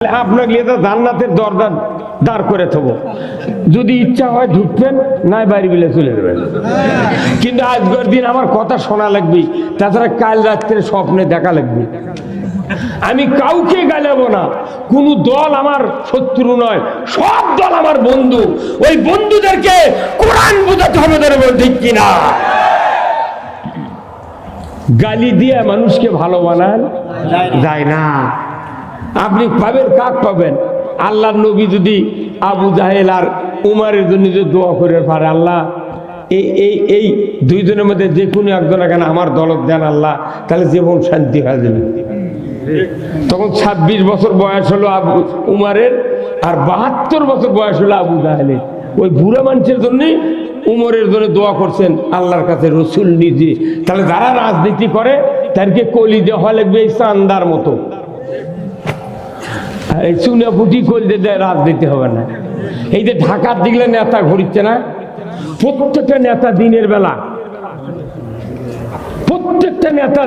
আপনাকে জান্নাতের দরজা দাঁড় করে থবো, যদি ইচ্ছা হয় ঢুকবেন, নাই বাড়ি বিলে চলে যাবেন। কিন্তু আজকের দিন আমার কথা শোনা লাগবে, তাছাড়া কাল রাত্রে স্বপ্নে দেখা লাগবে। আমি কাউকে গালাবো না, কোন দল আমার শত্রু নয়, সব দল আমার বন্ধু। ওই বন্ধুদেরকে কোরআন বোঝাতে হবে, ঠিক কিনা? গালি দিয়ে মানুষকে ভালো বানান যায় না। আপনি পাবেন কাক পাবেন? আল্লাহর নবী যদি আবু জাহেল আর উমারের জন্য যদি দোয়া করে পারে, আল্লাহ এই দুইজনের মধ্যে যে কোনো একজন এখানে আমার দলত দেন আল্লাহ, তাহলে জীবন শান্তি হয়ে যাবে। তখন 26 বছর বয়স হলো আবু উমারের, আর 72 বছর বয়স হলো আবু জাহেলের। ওই বুড়া মানুষের জন্য উমরের জন্য দোয়া করছেন আল্লাহর কাছে রাসূল নিজে। তাহলে যারা রাজনীতি করে তাদেরকে কলি দেওয়া লাগবে এই চান্দার মতো, এই চুনা ফুটি কলি দেয় রাজনীতি হবে না। এই যে ঢাকার দিকে নেতা ঘুরিচ্ছে না, প্রত্যেকটা নেতা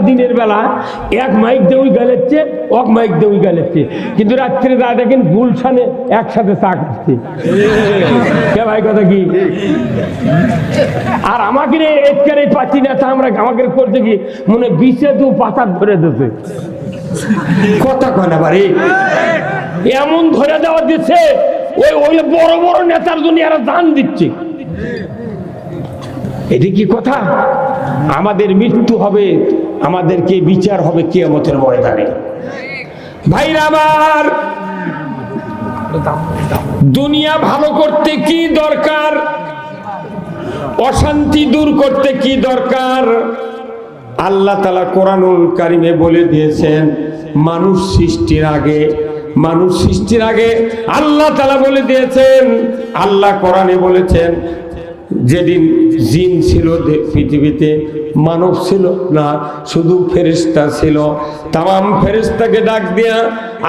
দিনের বেলা এক মাইক দিয়ে ওই গালেচ্ছে, এক মাইক দিয়ে ওই গালেচ্ছে, কিন্তু রাত্রে যা দেখেন গুলশানে একসাথে চা খাচ্ছে। ভাই কথা কি? আর আমাকে এই পাচ্ছি নেতা আমরা আমাকে করতে কি মনে বিছে দু পাতা ধরে দিতে, কথা কয় না বাড়ি এমন ধরে দেওয়া দিচ্ছে, ওই বড় বড় নেতার জন্য এরা দান দিচ্ছে। এটা কি কথা? আমাদের মৃত্যু হবে, আমাদেরকে বিচার হবে কিয়ামতের ময়দানে। ভাইরা আমার, দুনিয়া ভালো করতে কি দরকার, অশান্তি দূর করতে কি দরকার? আল্লাহ তাআলা কোরআনুল কারিমে বলে দিয়েছেন, মানুষ সৃষ্টির আগে আল্লাহ তাআলা বলে দিয়েছেন, আল্লাহ কোরআনে বলেছেন, যেদিন জিন ছিল পৃথিবীতে, মানব ছিল না, শুধু ফেরেশতা ছিল। তাম ফেরেশতাকে ডাক দিয়া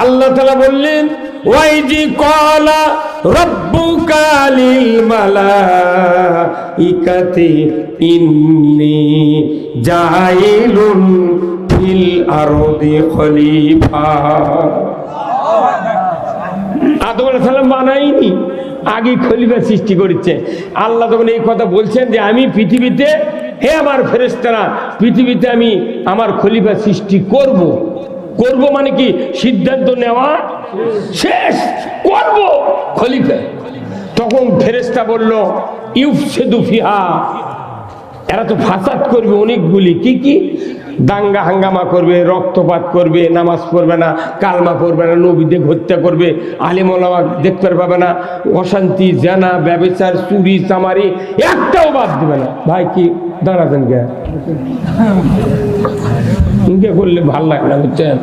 আল্লাহ তাআলা বললেন, ওয়াইজি ক্বালা রাব্বুকা লিল মালাইকাতি ইন্নী জাইলুন ফিল আরদি খলিফা। আদম আলাইহিস সালাম বানাইনি, আগে খলিফা সৃষ্টি করেছে। আল্লাহ তখন এই কথা বলছেন যে আমি পৃথিবীতে, হে আমার ফেরেশতারা, পৃথিবীতে আমি আমার খলিফা সৃষ্টি করব মানে কি? সিদ্ধান্ত নেওয়া শেষ, করব খলিফা। তখন ফেরেশতা বলল, ইউফসিদু ফিহা, এরা তো ফাসাদ করবে অনেকগুলি। কি? দাঙ্গা হাঙ্গামা করবে, রক্তপাত করবে, নামাজ পড়বে না, কালমা পড়বে না, নবীদের হত্যা করবে, আলেম ওলামা দেখতে পাবে না, অশান্তি, জানা, ব্যভিচার, চুরি চামারি একটাও বাদ দেবে না। ভাই কি দাঁড়াতেন কে? ইনকে করলে ভাল লাগে না, বুঝছেন?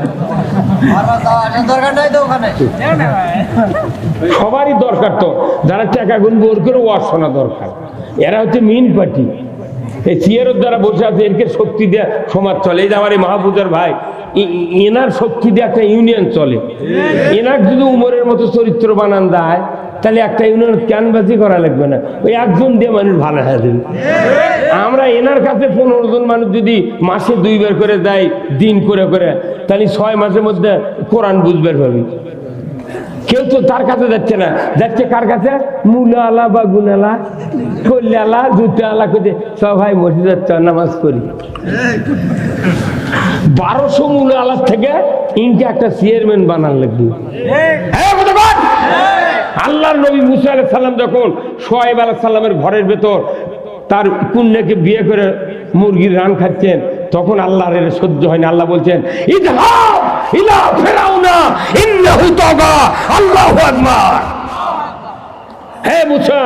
সবারই দরকার তো, যারা টাকা গুনবো ওর করে ওয়াজ শোনা দরকার। এরা হচ্ছে মেইন পার্টি, এই সিয়ারের দ্বারা বসে আছে, এরকে শক্তি দেয়া সমাজ চলে। এই যে আমার এই মাহফুজার ভাই, এনার শক্তি দিয়ে একটা ইউনিয়ন চলে। এনার যদি উমরের মতো চরিত্র বানান দেয়, তাহলে একটা ইউনিয়ন ক্যানভাসই করা লাগবে না, ওই একজন দিয়ে মানুষ ভালো হয়ে যাবে। আমরা এনার কাছে 15 জন মানুষ যদি মাসে 2 বার করে দেয়, দিন করে, তাহলে 6 মাসের মধ্যে কোরআন বুঝবার পাবি। কেউ তো তার কাছে যাচ্ছে না, যাচ্ছে কার কাছে? মুলা আলা বা গুনালা, কল্লে আলা, জুতে আলা করতে সব ভাই মসজিদে নামাজ পড়ি। 1200 মুলা আলার থেকে ইনকে একটা চেয়ারম্যান বানান লাগবে। আল্লাহর নবী মুসা আলাইহিস সালাম যখন শুআয়ব আলাইহিস সালামের ঘরের ভেতর তার কন্যাকে বিয়ে করে মুরগির রান খাচ্ছেন, তখন আল্লাহর এর সহ্য হয় না। আল্লাহ বলছেন, ইযহাব ইলা ফিরাউনা ইন্নাহু তাগা, আল্লাহু আকবার। হে মুসা,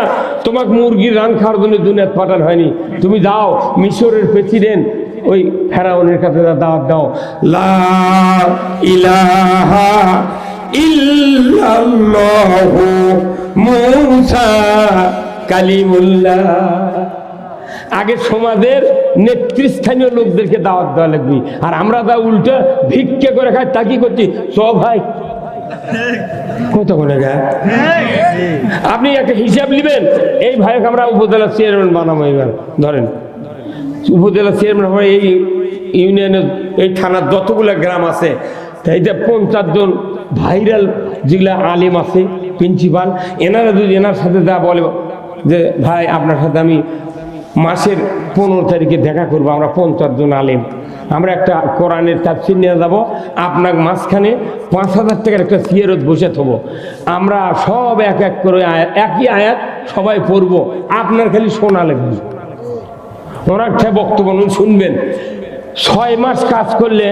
তোমাকে মুরগির রান খাওয়ার জন্য দুনিয়াতে পাঠানো হয়নি, তুমি যাও মিশরের প্রেসিডেন্ট ওই ফেরাউনের কাছে দাওয়াত দাও, লা ইলাহা ইল্লাল্লাহু মুসা কালিমুল্লাহ। আগে সমাজের নেতৃস্থানীয় লোকদেরকে দাওয়াত দেওয়া লাগবে, আর আমরা যা উল্টা ভিক্ষে করে খাই, তা কি করছি? সব ভাই কত করে গায়ে। আপনি একটা হিসাব নেবেন, এই ভাইকে আমরা উপজেলা চেয়ারম্যান বানাবো। এবার ধরেন উপজেলা চেয়ারম্যান হয়, এই ইউনিয়নের, এই থানার যতগুলো গ্রাম আছে, এইটা 50 জন ভাইরাল যেগুলো আলেম আছে, প্রিন্সিপাল, এনারা যদি এনার সাথে যা বলে যে ভাই আপনার সাথে আমি মাসের 15 তারিখে দেখা করবো, আমরা 50 জন আলেম, আমরা একটা কোরআনের তাফসীর নিয়ে যাব, আপনার মাঝখানে 5000 টাকার একটা সিয়ারত বসে থাকবো, আমরা সব এক এক করে একই আয়াত সবাই পড়বো, আপনার খালি শোনা লাগবে। ওনার একটা বক্তব্য শুনবেন। 6 মাস কাজ করলে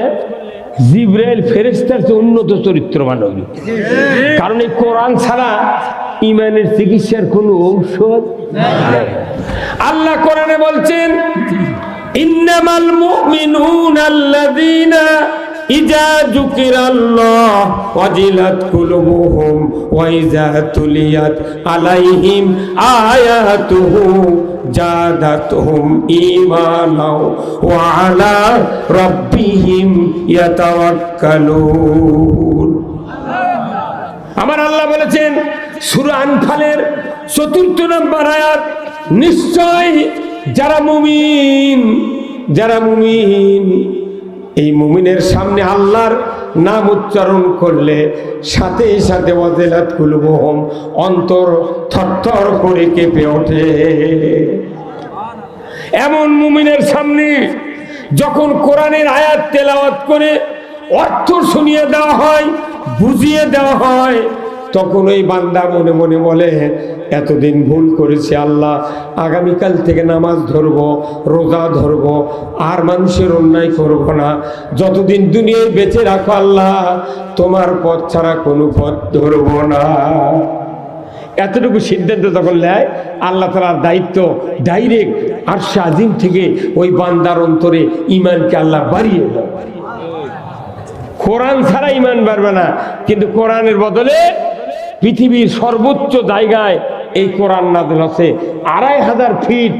জিবরাইল ফেরেশতার চেয়ে উন্নত চরিত্রবান হবে, কারণ এই কোরআন ছাড়া ইমানের চিকিৎসার কোনো ঔষধ নেই। আল্লাহ কোরআনে বলছেন, ইন্নামাল মুমিনুনা আল্লাযীনা ইযা যুকিরাল্লাহ ওয়াজিলাত কুলুবুহুম ওয়া ইযা তুলিয়াত আলাইহিম আয়াতুহু জাদাতুহুম ঈমানাও ওয়া আলা রাব্বিহিম ইয়াতাওয়াক্কালুন। আমার আল্লাহ বলেছেন সূরা আনফালের 4 নম্বর আয়াত, নিশ্চয় যারা মুমিন এই মুমিনের সামনে আল্লাহর নাম উচ্চারণ করলে সাথে সাথে ওয়াজিলাত কুলুবুহুম, অন্তর থরথর করে কেঁপে ওঠে। এমন মুমিনের সামনে যখন কোরআনের আয়াত তেলাওয়াত করে অর্থ শুনিয়ে দেওয়া হয়, বুঝিয়ে দেওয়া হয়, তখন ওই বান্দা মনে মনে বলে এতদিন ভুল করেছি আল্লাহ, আগামীকাল থেকে নামাজ ধরবো, রোজা ধরবো, আর মানুষের অন্যায় করব না, যতদিন দুনিয়ায় বেঁচে রাখো আল্লাহ তোমার পথ ছাড়া কোনো পথ ধরবো না। এতটুকু সিদ্ধান্ত তখন নেয়, আল্লাহ তাআলার দায়িত্ব ডাইরেক্ট আরশে আজিম থেকে ওই বান্দার অন্তরে ঈমানকে আল্লাহ বাড়িয়ে দেয়। কোরআন ছাড়া ঈমান বাড়বে না, কিন্তু কোরআনের বদলে পৃথিবীর সর্বোচ্চ জায়গায় এই কোরআন নাযিল হচ্ছে। 2500 ফিট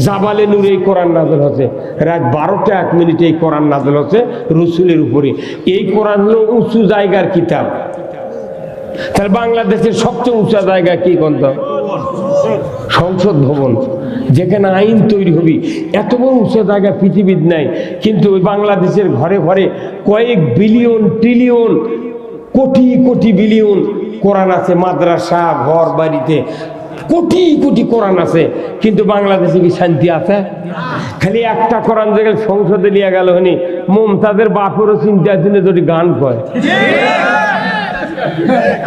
জাবালে নূরে এই কোরআন নাযিল হচ্ছে। রাত 12টা 1 মিনিটে এই কোরআন নাযিল হচ্ছে রাসূলের উপরে। এই কোরআন হলো উঁচু জায়গার কিতাব। তাহলে বাংলাদেশের সবচেয়ে উঁচা জায়গা কি কোনটা? সংসদ ভবন, যেখানে আইন তৈরি হবে। এত বড় উঁচা জায়গা পৃথিবীর নাই, কিন্তু ওই বাংলাদেশের ঘরে ঘরে কয়েক billion trillion crore crore billion কোরআন আছে। মাদ্রাসা, ঘর বাড়িতে কোটি কোটি কোরআন আছে, কিন্তু বাংলাদেশে কি শান্তি আছে? খালি একটা কোরআন যেখানে সংসদে নিয়ে গেল হনি, মমতাজের বাপেরও চিন্তা দিনে যদি গান কয়,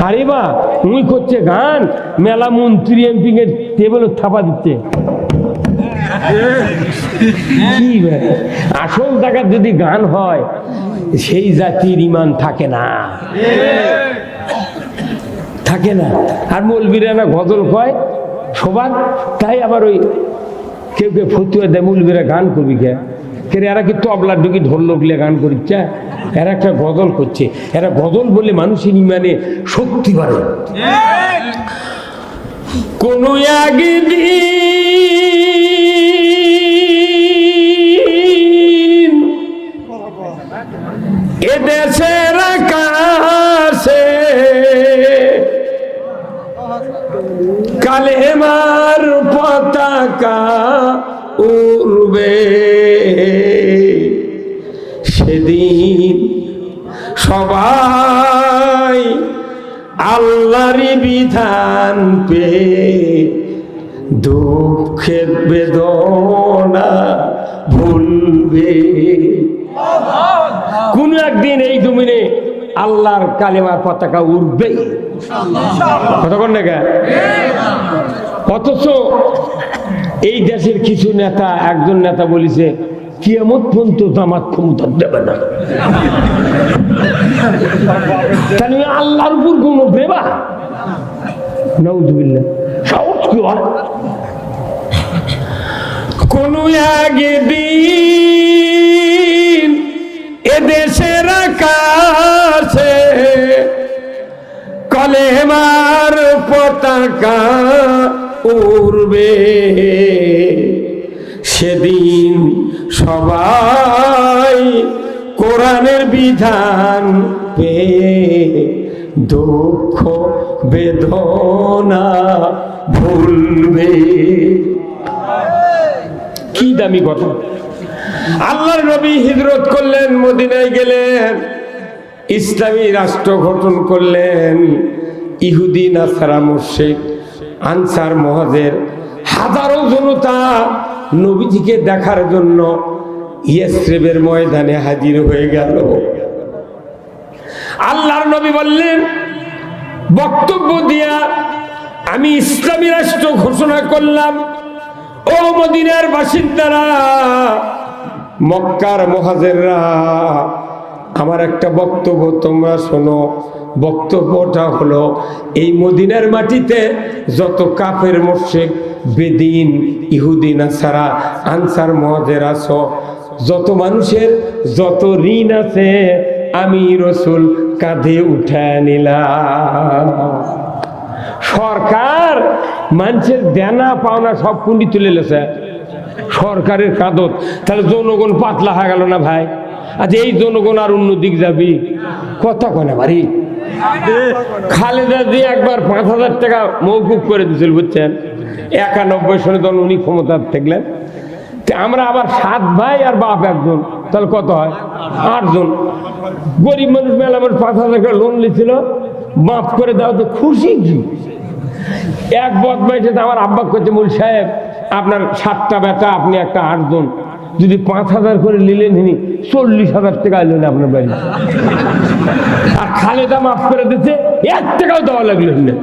আরে বা উনি করছে গান, মেলা মন্ত্রী এমপি এর টেবিলে থাপা দিচ্ছে। আসল জায়গার যদি গান হয়, সেই জাতির ঈমান থাকে না, থাকে না। আর মৌলবীরা না গজল কয় সবার, তাই আবার ওই কেউ কেউ ফতুয়া দেয় মৌলবীরা গান করবি কে, এরা কি তবলা ঢুকি ঢোল লোকলে গান করিচ্ছে, এরা একটা গজল করছে। এরা গজল বলে মানুষের ইমানে শক্তি বাড়ে। কোন একদিন এদেশের আকাশে কালেমার পতাকা উড়বে, সেদিন সবাই আল্লাহরই বিধান পেয়ে দুঃখের বেদনা ভুলবে। কোন একদিন এই জমিনে আল্লাহর কালেমার পতাকা উড়বেই। কতক্ষণ দেখা? অথচ এই দেশের কিছু নেতা, একজন নেতা বলেছে কিয়ামত পর্যন্ত জামাত ক্ষমতা দেবে না। তাহলে আল্লাহর উপর কোন ব্রেবা? নাউযুবিল্লাহ, সাহস কি হয়? কোন একদিন এদেশের আকাশে কালেমার পতাকা উড়বে, সেদিন সবাই কোরআনের বিধান পেয়ে দুঃখ বেদনা ভুলবে। কি দামি কথা! আল্লাহর নবী হিজরত করলেন, মদিনায় গেলেন, ইসলামী রাষ্ট্র গঠন করলেন। ইহুদি নাসারা মুশরিক আনসার মুহাজির হাজারো জনতা নবীজিকে দেখার জন্য ইয়াসরিবের ময়দানে হাজির হয়ে গেল। আল্লাহর নবী বললেন, বক্তব্য দিয়া আমি ইসলামী রাষ্ট্র ঘোষণা করলাম, ও মদিনার বাসিন্দারা, মক্কার মুহাজিররা, আমার একটা বক্তব্য তোমরা শোনো। বক্তব্যটা হলো, এই মদিনার মাটিতে যত কাফের মুশরিক বেদিন ইহুদি নাসারা আনসার মুহাজির আছো, যত মানুষের যত ঋণ আছে আমি রাসূল কাঁধে উঠায় নিলাম। সরকার মানুষের দেনা পাওনা সব কুন্ডি তুলে লেছে সরকারের কাঁধত, তাহলে জনগণ পাতলা হয়ে গেল না ভাই? আচ্ছা, এই জনগণ আর অন্য দিক যাবি? কথা কয় না বাড়ি। খালেদা দিয়ে একবার 5,000 টাকা মৌকুব করে দিয়েছিল, বুঝছেন? 91 সালে তখন উনি ক্ষমতা থাকলেন। আমরা আবার 7 ভাই আর বাপ একজন, তাহলে কত হয়? 8 জন। গরিব মানুষ মেলা আমার 5,000 টাকা লোন নিয়েছিল, মাফ করে দাও তো খুশি কি? এক বদমাইশে আমার আব্বা করছে, মূল সাহেব আপনার 7টা বেটা, আপনি একটা 8 জন, যদি 5,000 করে নিলেন, 40,000 টাকা এলেন আপনার বাড়ি। আর খালেদা মাফ করে দিচ্ছে, 1 টাকাও দেওয়া লাগলো না।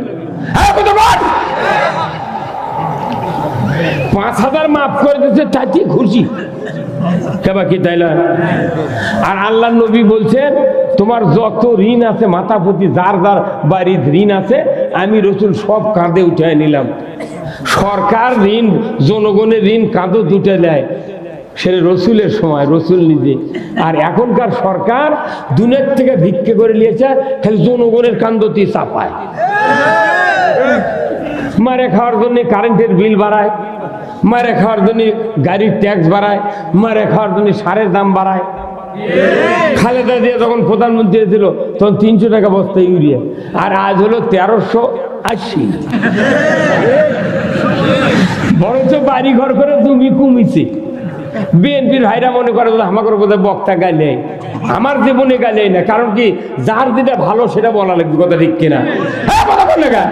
5,000 মাফ করে দিচ্ছে, তাই খুশি কেবা কি, তাই না? আর আল্লাহ নবী বলছেন, তোমার যত ঋণ আছে মাথা প্রতি, যার যার বাড়ির ঋণ আছে, আমি রাসূল সব কাঁধে উঠায় নিলাম। সরকার ঋণ, জনগণের ঋণ কাঁধে উঠে নেয়, সেটা রাসূলের সময়, রাসূল নিজে। আর এখনকার সরকার দুনিয়ার থেকে ভিক্ষে করে নিয়েছে, খালি জনগণের কান্দতি চাপায়। মারে খাওয়ার জন্য কারেন্টের বিল বাড়ায়, মারে খাওয়ার জন্য গাড়ির ট্যাক্স বাড়ায়, মারে খাওয়ার জন্য সারের দাম বাড়ায়। খালেদা দিয়ে যখন প্রধানমন্ত্রী হয়েছিল তখন 300 টাকা বস্তা ইউরিয়া, আর আজ হলো 1380। বরঞ্চ বাড়ি ঘর করে জমি কমিছে। বিএনপির ভাইরা মনে করে আমাকে বোধহয় বক্তা গাইলে, আমার জীবনে গাইলে না। কারণ কি, যার যেটা ভালো সেটা বলা লাগবে, কথা ঠিক কিনা? কথা বলে গা।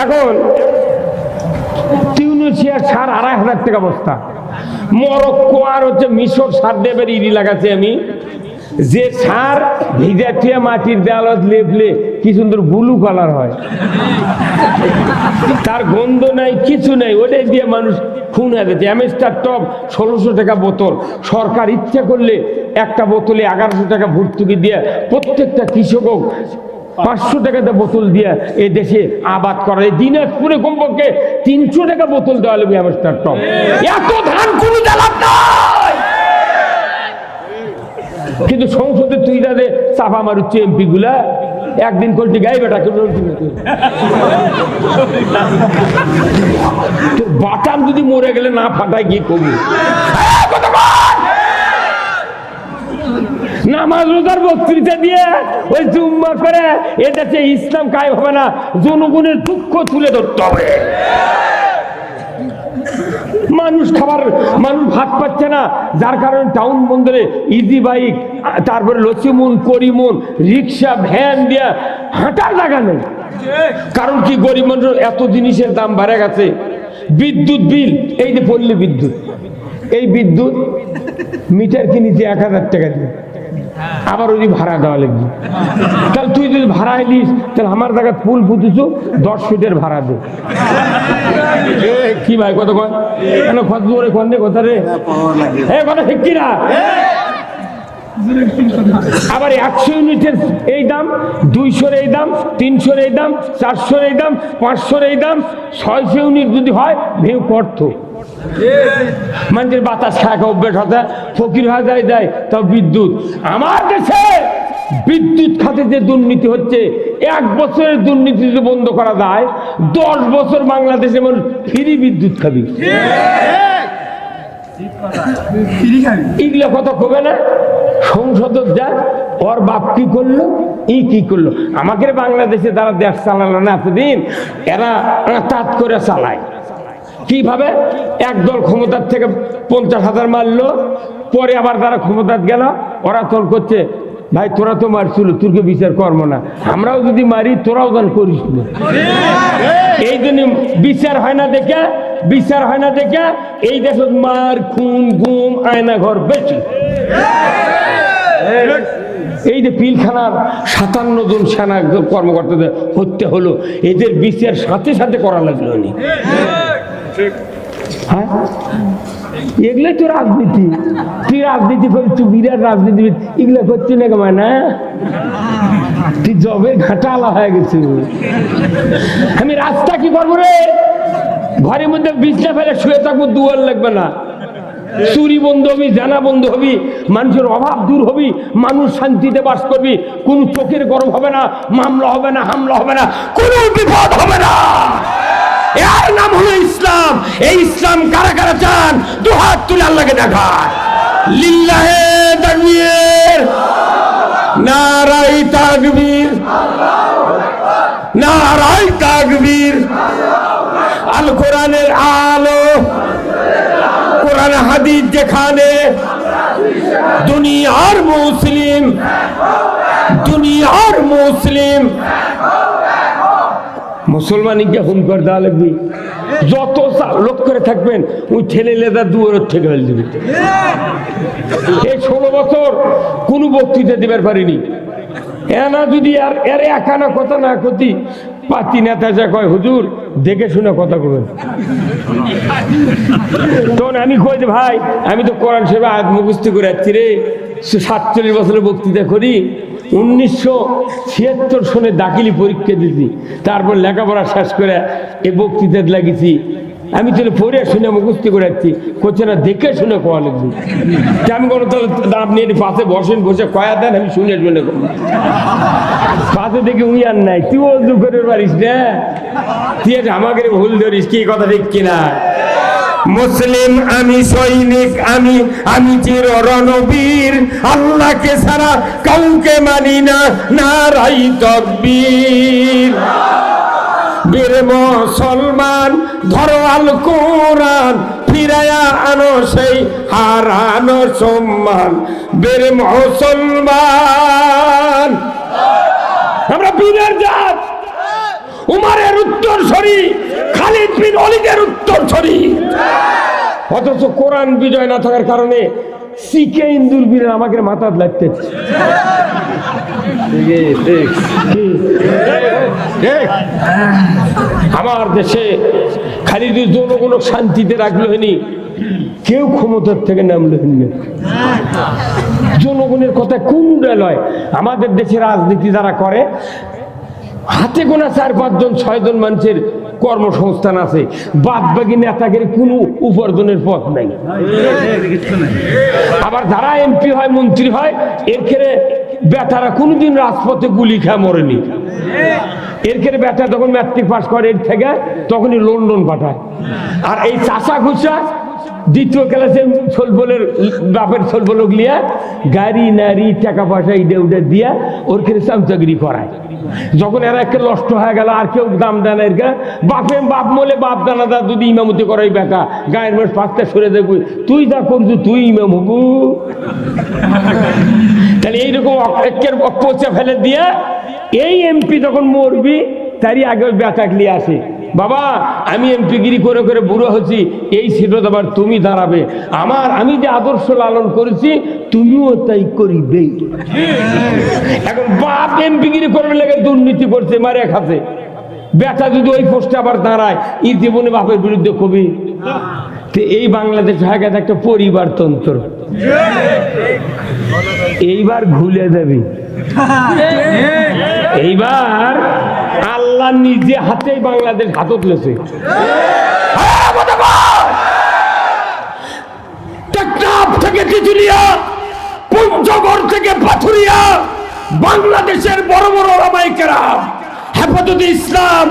এখন টিউনিশিয়ার সার 2,500 টাকা বস্তা, মরক্কো আর হচ্ছে মিশর সার দেবের ইডি লাগাচ্ছে আমি, যে সার ভিজা মাটির দেওয়ালত লেপলে কি সুন্দর ব্লু কালার হয়, তার গন্ধ নাই, কিছু নাই, ওটাই দিয়ে মানুষ খুন হয়ে যাচ্ছে। অ্যামেস্টার টপ 1600 টাকা বোতল। সরকার ইচ্ছা করলে একটা বোতলে 1100 টাকা ভর্তুকি দিয়ে প্রত্যেকটা কৃষক 500 টাকাতে বোতল দিয়ে এই দেশে আবাদ করা। এই দিনাজপুরে কমপক্ষে 300 টাকা বোতল দেওয়া লাগবে অ্যামেস্টার টপ। এত ধান কোনো জ্বালাত নাই, কিন্তু সংসদে তুই যাতে চাপা মারুচ্ছে এমপি গুলা, একদিন করতে গাই বেটা তোর বাটাম যদি মরে গেলে না ফাটায় গিয়ে কবি নামাজ রোজার বক্তৃতা দিয়ে ওই জুম্মা করে এদেশে ইসলাম কায়েম হবে না। জনগণের দুঃখ তুলে ধরতে হবে। মানুষ মানুষ ভাত পাচ্ছে না, যার কারণে টাউন বন্দরে ইজি বাইক, তারপরে লচিমুন করিমুন রিক্সা ভ্যান দিয়া হাঁটার জায়গা নেই। কারণ কি, গরিব মানুষ এত জিনিসের দাম বেড়ে গেছে। বিদ্যুৎ বিল, এই যে পল্লী বিদ্যুৎ, এই বিদ্যুৎ মিটার কিনেছি 1,000 টাকা দিয়ে, আবার ওই ভাড়া দেওয়া লাগবে। তাহলে তুই যদি ভাড়া নিস, তাহলে আমার জায়গায় ফুল পুঁতেছ 10 ফিটের ভাড়া দে। কি ভাই কত কয় কত জোরে কন কথা রে, কথা ঠিক কিনা? আবার 100 ইউনিটের এই দাম, 200-র এই দাম, 300-র এই দাম, 400-র এই দাম, 500-র এই দাম, 600 ইউনিট যদি হয় ভেউ করত। মানুষের বাতাস খায় অভ্যেস হতে ফকির হয়ে যায়। তাও বিদ্যুৎ, আমার দেশে বিদ্যুৎ খাতে যে দুর্নীতি হচ্ছে, 1 বছরের দুর্নীতি যদি বন্ধ করা যায়, 10 বছর বাংলাদেশে মানুষ ফ্রি বিদ্যুৎ খাবি। এগুলো কথা কবে না, সংসদ যা ওর বাপ কি করলো, কি করলো। আমাকে বাংলাদেশে যারা দেশ চালালো না এতদিন, এরা তাঁত করে চালায়। কিভাবে? একদল ক্ষমতার থেকে 50,000 মারলো, পরে আবার তারা ক্ষমতার গেল, ওরা তোর করছে ভাই তোরা তো মারছিল, তোরকে বিচার করবো না, আমরাও যদি মারি তোরাও দান করিস না। এই জন্য বিচার হয় না দেখে এই দেশ মার খুন গুম আয়না ঘর বেশি। এই যে পিলখানার 57 জন সেনা কর্মকর্তাদের হত্যা হলো, এদের বিচার সাথে সাথে করা লাগলো। হ্যাঁ, এগুলোই তো রাজনীতি। তুই রাজনীতি করিস, তুই বিরাট রাজনীতিবিদ, এগুলো করছি না কেমন না? তুই জবের ঘাটা আলা হয়ে গেছে। আমি রাস্তা কি করবো রে? ঘরের মধ্যে বিছনা ফেলে শুয়ে থাকবো, দুয়ার লাগবে না। চুরি বন্ধ হবি, জানা বন্ধ হবি, মানুষের অভাব দূর হবি, মানুষ শান্তিতে বাস করবি, কোন চোখের গরম হবে না, মামলা হবে না, হামলা হবে না, কোন বিপদ হবে না। এর নাম হলো ইসলাম। এই ইসলাম কারা কারা চান? দুহাত তুলে আল্লাহকে দেখায়। লিল্লাহে তাকবীর, নারায়ে তাকবীর, নারায়ে তাকবীর। আল কোরআনের আলো, কোরআন হাদিস যেখানে, দুনিয়ার মুসলিম মুসলমানকে হুম করে দেওয়া লাগবে। যত লোক করে থাকবেন ওই ঠেলে লেদা দুয়ার থেকে ফেলে দেবে। এই 16 বছর কোনো বক্তৃতা দিবার পারিনি। এনা যদি আর এর একানা কথা না ক্ষতি, পাতি নেতা যা কয় হুজুর দেখে শুনে কথা কবেন। তখন আমি কই যে ভাই আমি তো কোরআন শরীফ আয়াত মুখস্থ করে যাচ্ছি রে, 47 বছরের বক্তৃতা করি। 1976 সনে দাখিলি পরীক্ষা দিয়েছি, তারপর লেখাপড়া শেষ করে এই বক্তৃতা লাগিয়েছি। আমি তো পড়ে শুনে মুখস্থ করে যাচ্ছি, করছে না দেখে শুনে কোয়া লাগবে। আমি কোনো তাহলে আপনি পাশে বসেন, বসে কয়া দেন, আমি শুনে পাশে দেখে উই আর নাই। তুই অজু করে পারিস না, তুই আমাকে ভুল ধরিস, কি কথা ঠিক কিনা? মুসলিম আমি, সৈনিক আমি, আমি চির রণবীর, আল্লাহকে ছাড়া কাউকে মানি না, নারায়ে তাকবীর। বীর মুসলমান ধরো আল কোরআন, ফিরায়া আনো সেই হারানো সম্মান। বীর মুসলমান আমরা বীরের জাত, উমারের উত্তরসূরি, খালিদ বিন ওয়ালিদের উত্তরসূরি। অথচ কোরআন বিজয় না থাকার কারণে শিখে ইন্দুর বীরের আমাকে মাথা লাগতেছে। আমার দেশে খালি জনগণ শান্তিতে রাখলো হয়নি, কেউ ক্ষমতার থেকে নামলো হয়নি। জনগণের কথা কোন লয়? আমাদের দেশে রাজনীতি যারা করে হাতে গোনা 4-5 জন 6 জন মানুষের কর্মসংস্থান আছে, বাদ বাকি নেতাগিরি কোনো উপার্জনের পথ নাই। আবার যারা এমপি হয়, মন্ত্রী হয়, এর ক্ষেত্রে বেটারা কোনোদিন রাজপথে গুলি খেয়ে মরেনি। এর ক্ষেত্রে বেটা যখন ম্যাট্রিক পাস করে এর থেকে তখনই লন্ডন পাঠায়। আর এই চাষা ঘুষা দ্বিতীয় ক্লাসে ছোলবলের বাপের ছোলবল লিয়া গাড়ি নারী টাকা পয়সা ইডে উডে দিয়া ওর ক্ষেত্রে চামচাগিরি করায়। যখন এরা একটা নষ্ট হয়ে গেল, আর কেউ দাম দেয় না, এর বাপ মলে বাপ দানাদা যদি ইমামতি করাই বেকা, গায়ের মাস 5টা সরে দেখবি, তুই যা করবি তুই ইমাম হবু। তাহলে এইরকম একের পচা ফেলে দিয়া এই এমপি যখন মরবি তারই আগে ওই বেটাক নিয়ে আসে, বাবা আমি এমপিগিরি করে করে বুড়ো হচ্ছি, এই সিটত আবার তুমি দাঁড়াবে, আমি যে আদর্শ লালন করেছি তুমিও তাই করিবে। এখন বাপ এমপিগিরি করবে লেগে দুর্নীতি করছে, মারে খাচ্ছে, বেটা যদি ওই পোস্টে আবার দাঁড়ায়, এই জীবনে বাপের বিরুদ্ধে কবি। এই বাংলাদেশ হয়ে গেছে একটা পরিবারতন্ত্র। এইবার ভুলে যাবি, এইবার আল্লাহ নিজে হাতে বাংলাদেশ হাত তুলেছে। টেকনাফ থেকে তিতুলিয়া, পঞ্চগড় থেকে পাথুরিয়া, বাংলাদেশের বড় বড় ওলামায়ে কেরাম, হেফাজতে ইসলাম,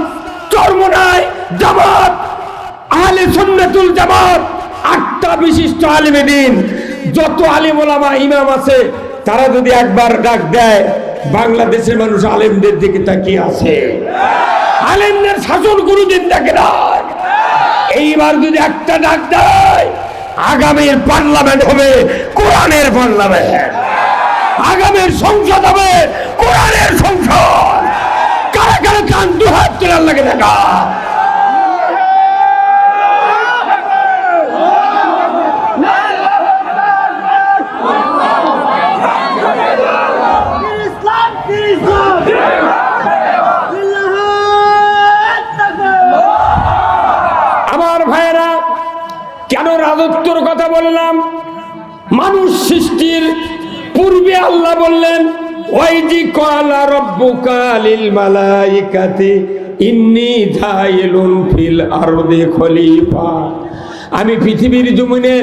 চরমোনাই জামাত, আহলে সুন্নাতুল জামাত, 8টা বিশিষ্ট আলেমে দ্বীন, যত আলেম ওলামা ইমাম আছে, তারা যদি একবার ডাক দেয়, বাংলাদেশের মানুষ আলেমদের দিকে তাকিয়ে আছে। আলেমদের শাসন কোনদিন দেখে না। এইবার যদি একটা ডাক দেয়, আগামীর পার্লামেন্ট হবে কোরআনের পার্লামেন্ট। আগামীর সংসদ হবে কোরআনের সংসদ। কারা কারা চান দু হাত তুলে আল্লাহকে দেখা। আমার ভাইয়েরা, কেন রাজত্বর কথা বললাম? মানুষ সৃষ্টির পূর্বে আল্লাহ বললেন, ওয়াইজি ক্বালা রাব্বুকা লিল মালাইকাতি ইন্নী জাইলুন ফিল আরদি খলিফা। আমি পৃথিবীর জমিনে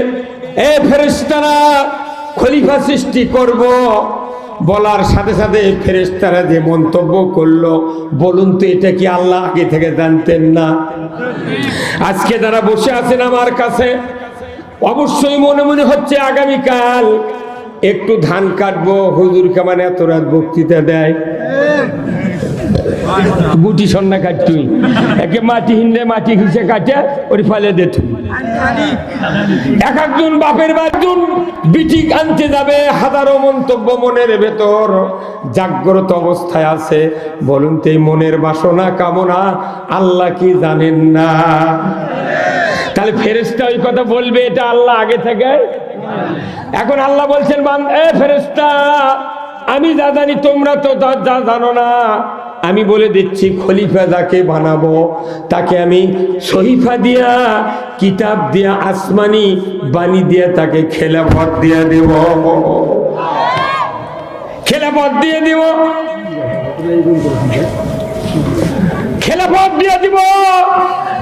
ফেরেশতারা খলিফা সৃষ্টি করব। বলার সাথে সাথে ফেরেশতারা যে মন্তব্য করলো, বলুন তো এটা কি আল্লাহ আগে থেকে জানতেন না? আজকে যারা বসে আছেন আমার কাছে, অবশ্যই মনে মনে হচ্ছে আগামীকাল একটু ধান কাটবো, হুজুর কেমন এত রাত বক্তৃতা দেয়। গুটি সন্না কাটতুই একে মাটি হিন্দে মাটি ঘিসে কাটে ওর ফলে দিত। এক একজন বাপের বাড়ির বিটি আনতে যাবে, হাজারো মন্তব্য মনের ভেতর জাগ্রত অবস্থায় আছে। বলুন তো এই মনের বাসনা কামনা আল্লাহ কি জানেন না? তাহলে ফেরেশতা ওই কথা বলবে, এটা আল্লাহ আগে থেকে। এখন আল্লাহ বলছেন, ফেরেশতা আমি যা জানি তোমরা তো যা জানো না। আমি বলে দিচ্ছি, খলিফা যাকে বানাবো তাকে আমি সহিফা দিয়া, কিতাব দিয়া, আসমানি বাণী দিয়া তাকে খেলাফত দিয়ে দেব, খেলাফত দিয়ে দিব, খেলাফত দিয়ে দিব।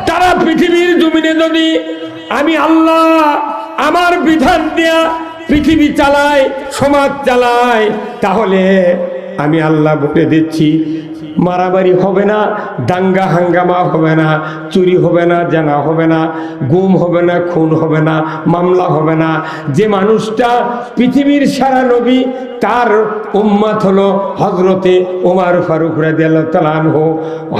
তারা পৃথিবীর জমিনে যদি আমি আল্লাহ আমার বিধান দিয়া পৃথিবী চালায়, সমাজ চালায়, তাহলে আমি আল্লাহ বলে দিচ্ছি, মারামারি হবে না, দাঙ্গা হাঙ্গামা হবে না, চুরি হবে না, জানা হবে না, গুম হবে না, খুন হবে না, মামলা হবে না। যে মানুষটা পৃথিবীর সারা নবী, তার উম্মত হলো হযরতে ওমর ফারুক রাদিয়াল্লাহু তাআলা আনহু।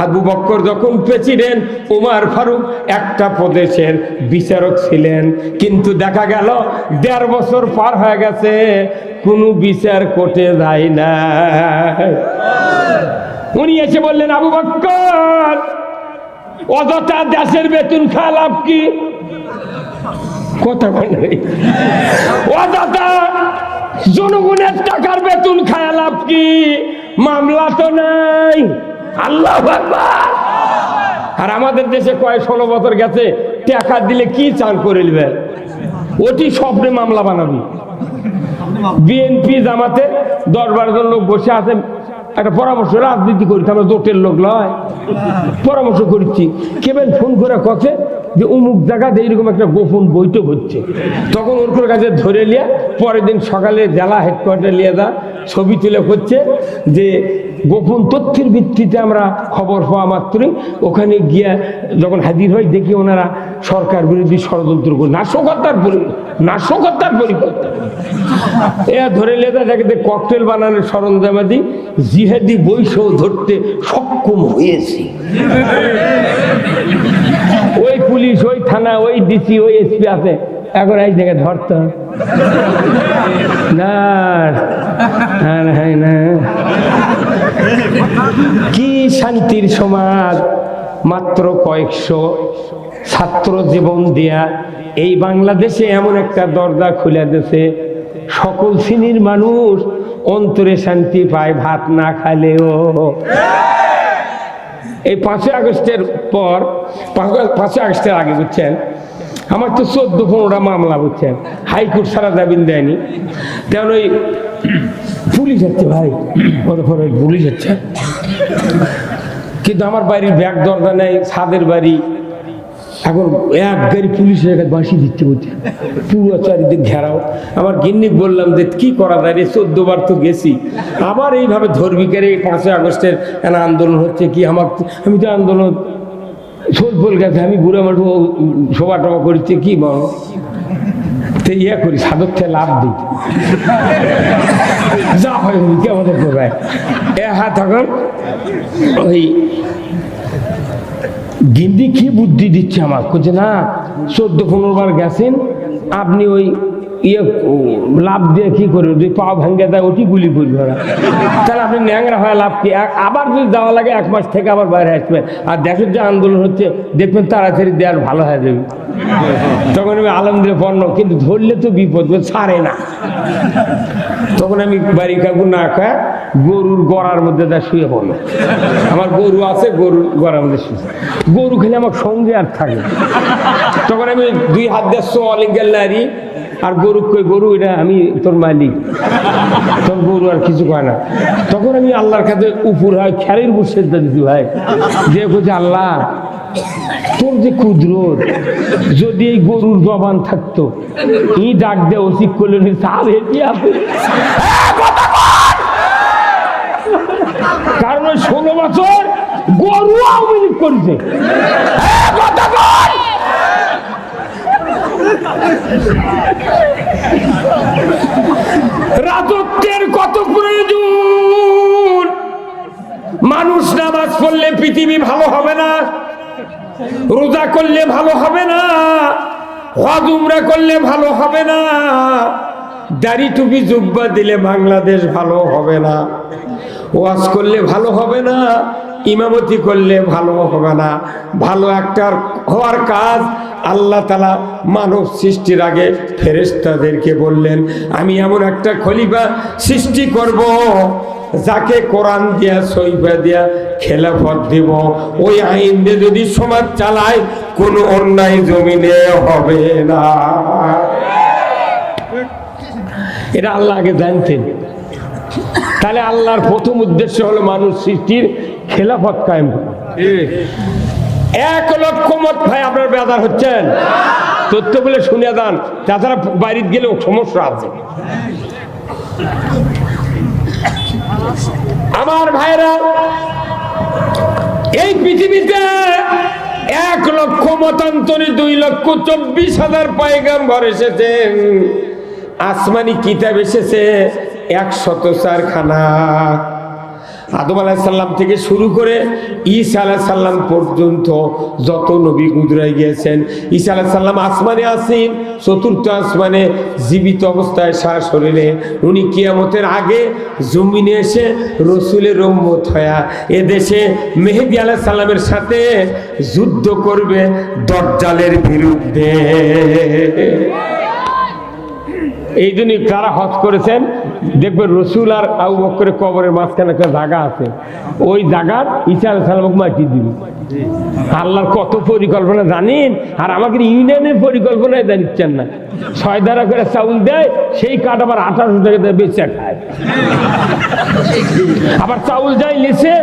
আবু বকর যখন প্রেসিডেন্ট, ওমর ফারুক একটা প্রদেশের বিচারক ছিলেন। কিন্তু দেখা গেল ১.৫ বছর পার হয়ে গেছে, কোনো বিচার কোর্টে যায় না। উনি এসে বললেন, আবু বকর অযথা দেশের বেতন খাওয়া লাভ কি? কথা বলে অযথা জনগণের টাকার বেতন খাওয়া লাভ কি? মামলা তো নাই। আল্লাহু আকবার। আর আমাদের দেশে 16 বছর গেছে, টাকা দিলে কি চান করে নেবে, ওটি স্বপ্নে মামলা বানাবি। বিএনপি জামাতে 10-12 জন লোক বসে আছে, একটা পরামর্শ, রাজনীতি করি, আমরা জোটের লোক নয়, পরামর্শ করছি। কেবল ফোন করে কথা যে অমুক জায়গাতে এইরকম একটা গোপন বৈঠক হচ্ছে, তখন ওর কাছে ধরে লিয়া পরের দিন সকালে জেলা হেডকোয়ার্টার নিয়ে যা ছবি তুলে হচ্ছে যে গোপন তথ্যের ভিত্তিতে আমরা খবর পাওয়া মাত্রই ওখানে গিয়া যখন হাজির হয়, দেখি ওনারা সরকার বিরোধী ষড়যন্ত্র করে নাশকতার পরিকল্পনা ধরে লেদা দেখে ককটেল বানানোর সরঞ্জামাদি জিহাদি বৈষও ধরতে সক্ষম হয়েছে। ওই পুলিশ, ওই থানা, ওই ডিসি, ওই এসপি আছে, এখন এই জায়গায় ধরতে না। কি শান্তির সমাজ! মাত্র কয়েকশো ছাত্র জীবন দিয়া এই বাংলাদেশে এমন একটা দরজা খুলে দিয়েছে, সকল শ্রেণীর মানুষ অন্তরে শান্তি পায়, ভাত না খালেও। এই 5ই আগস্টের পর, 5ই আগস্টের আগে বুঝছেন, আমার তো 14-15টা মামলা বুঝছেন, হাইকোর্ট সারা জামিন দেয়নি। তেমন ওই পুলিশ হচ্ছে ভাই, পুলিশ হচ্ছে, কিন্তু আমার বাড়ির ব্যাগ দরজা নেই, ছাদের বাড়ি। এখন এক গাড়ি পুলিশের কাছে বাঁশি দিচ্ছে বুঝছে, পুরো চারিদিক ঘেরাও। আমার গিন্নিক বললাম যে কি করা যায় রে, 14 বার তো গেছি, আবার এইভাবে ধর্মিকের এই 5ই আগস্টের আন্দোলন হচ্ছে কি? আমি তো আন্দোলন সোলফল গেছে, আমি বুড়া মানুষ সভা টভা করছি, কি বল তো ইয়ে করি, সাধক থেকে লাভ দিই, যা হয় কি আমাদের করবে। তখন ওই গিন্দি কি বুদ্ধি দিচ্ছে আমার, করছে না 14-15 বার গেছেন আপনি, ওই লাভ দিয়ে কি করবে, যদি পা ভাঙ্গে দেয় ওটি গুলি করবে ওরা, তাহলে আপনি ন্যাংরা হয়ে লাভ কি? আবার যদি যাওয়া লাগে 1 মাস থেকে আবার বাইরে আসবেন, আর দেশের যে আন্দোলন হচ্ছে দেখবেন তাড়াতাড়ি দেওয়ার ভালো হয়ে যাবে। তখন আমি আলমদের পণ্য, কিন্তু ধরলে তো বিপদ, ছাড়ে না। তখন আমি বাড়ি কাকু না খায় গরুর গড়ার মধ্যে যা শুয়ে পড়লো। আমার গরু আছে, গরুর গড়ার মধ্যে শুয়ে, গরু খেলে আমার সঙ্গে আর থাকে। তখন আমি 2 হাত দিয়ে অলিঙ্গেল নারী, আর গরু কই, গরু এটা আমি তোর মালিক, তোর গরু আর কিছু কয় না। তখন আমি আল্লাহর কাছে উপর হয় খেলের উপর সেদ্ধ দিতে ভাই, যে বলছে আল্লাহ তোর যে কুদরত, যদি এই গরুর জবান থাকতো, ই ডাক দে ওসিক করলে কারণ 16 বছর গরু আওয়ামী লীগ করছে। রাজত্বের কত প্রয়োজন। মানুষ নামাজ পড়লে পৃথিবী ভালো হবে না, রোজা করলে ভালো হবে না, হজ উমরা করলে ভালো হবে না, দাড়ি টুপি জুব্বা দিলে বাংলাদেশ ভালো হবে না, ওয়াজ করলে ভালো হবে না, ইমামতি করলে ভালো হবে না। ভালো একটা হওয়ার কাজ আল্লাহ তাআলা মানব সৃষ্টির আগে ফেরেশতাদেরকে বললেন, আমি এমন একটা খলিফা সৃষ্টি করব যাকে কোরআন দিয়া সহিফা দিয়া খেলাফত দিব, ওই আইন দিয়ে যদি সমাজ চালায় কোনো অন্যায় জমিনে হবে না। এটা আল্লাহ আগে জানতেন। তাহলে আল্লাহর প্রথম উদ্দেশ্য হলো মানুষ সৃষ্টির খেলাফত কায়েম করা। 1 লক্ষ মত ভাই আপনার বেদার হচ্ছেন, তথ্য বলে শুনে যান, তাছাড়া বাইরে গেলেও সমস্যা আছে। আমার ভাইরা, এই পৃথিবীতে 1 লক্ষ মতান্তরে 2,24,000 পয়গাম্বর এসেছেন, আসমানি কিতাব এসেছে 104 খানা। আদম আলাইহিস সালাম থেকে শুরু করে ঈসা আলাইহিস সালাম পর্যন্ত যত নবী গুজরাই গিয়েছেন, ঈসা আলাইহিস সালাম আসমানে আছেন, 4র্থ আসমানে জীবিত অবস্থায় সারা শরীরে। উনি কিয়ামতের আগে জমিনে এসে রসুলের উম্মত হয়া এদেশে মেহেদী আলাইহিস সালামের সাথে যুদ্ধ করবে দাজ্জালের বিরুদ্ধে। এই জন্যই যারা হজ করেছেন দেখবেন রসুল আর আবু বকরের কবরের মাঝখানে একটা জায়গা আছে, ওই জায়গার ঈসা আলাইহিস সালামকে মাটি দিবে। আল্লাহর কত পরিকল্পনা জানেন। আর আমাকে ইউনিয়নের পরিকল্পনায় জানিচ্ছেন না, 6 ধারা করে চাউল দেয়, সেই কাঠ আবার 1800 টাকা দিয়ে বেচে খায়। আবার চাউল যায় লেসে,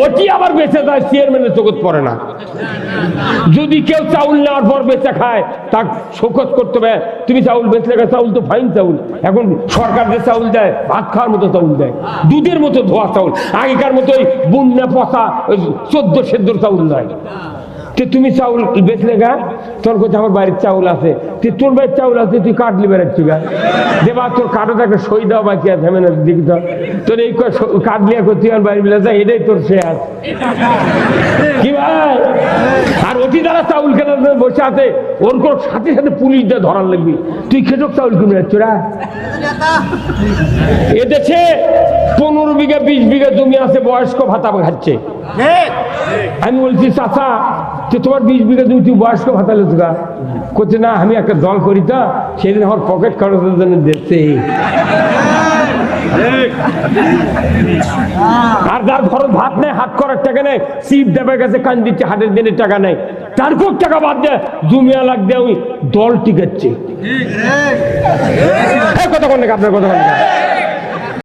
ওটি আবার বেচে যায়, চেয়ারম্যানের চোখত পড়ে না। যদি কেউ চাউল নেওয়ার পর বেচে খায়, তা শোকত করতে হবে, তুমি চাউল বেচলে, চাউল তো ফাইন চাউল। এখন সরকার যে চাউল দেয়, ভাত খাওয়ার মতো চাউল দেয়, দুধের মতো ধোয়া চাউল, আগেকার মতো ওই বুন্না পচা 14 সেদ্ধর চাউল নয়। তুমি চাউল বেচলে গা, তোর কাছে আমার বাড়ির চাউল আছে, তোর বাড়ির চাউল আছে, তুই কাটলি বেড়াচ্ছি গা, দেবা তোর কাঠো একটা সই দেওয়া বাকি আছে, আমি না দেখি তোর এই কাটলিয়া করছি আমার বাড়ি মিলে যায়, এটাই তোর সে আছে কি ভাই। আর অতি দ্বারা চাউল কেনার বসে আছে, ওর কোন সাথে সাথে পুলিশ দিয়ে ধরার লাগবি, তুই খেটক চাউল কিনে যাচ্ছ রা। এদেশে 15 বিঘা 20 বিঘা জমি আছে, বয়স্ক ভাতা খাচ্ছে। আমি বলছি চাচা, তোমার 20 বিঘা জমি তুই বয়স্ক ভাতা লেছো গা? করছে না, আমি একটা দল করি, তো সেদিন আমার পকেট খরচের জন্য দেখছে। আর যার ঘর ভাত নেই, হাত করার টাকা নেই, সিট দেবের কাছে কান দিচ্ছে, হাটের দিনের টাকা নেই, তার খুব টাকা বাদ দেয়, জমিয়া লাগ দেয়, ওই দল টিকাচ্ছে। কথা কোন আপনার কথা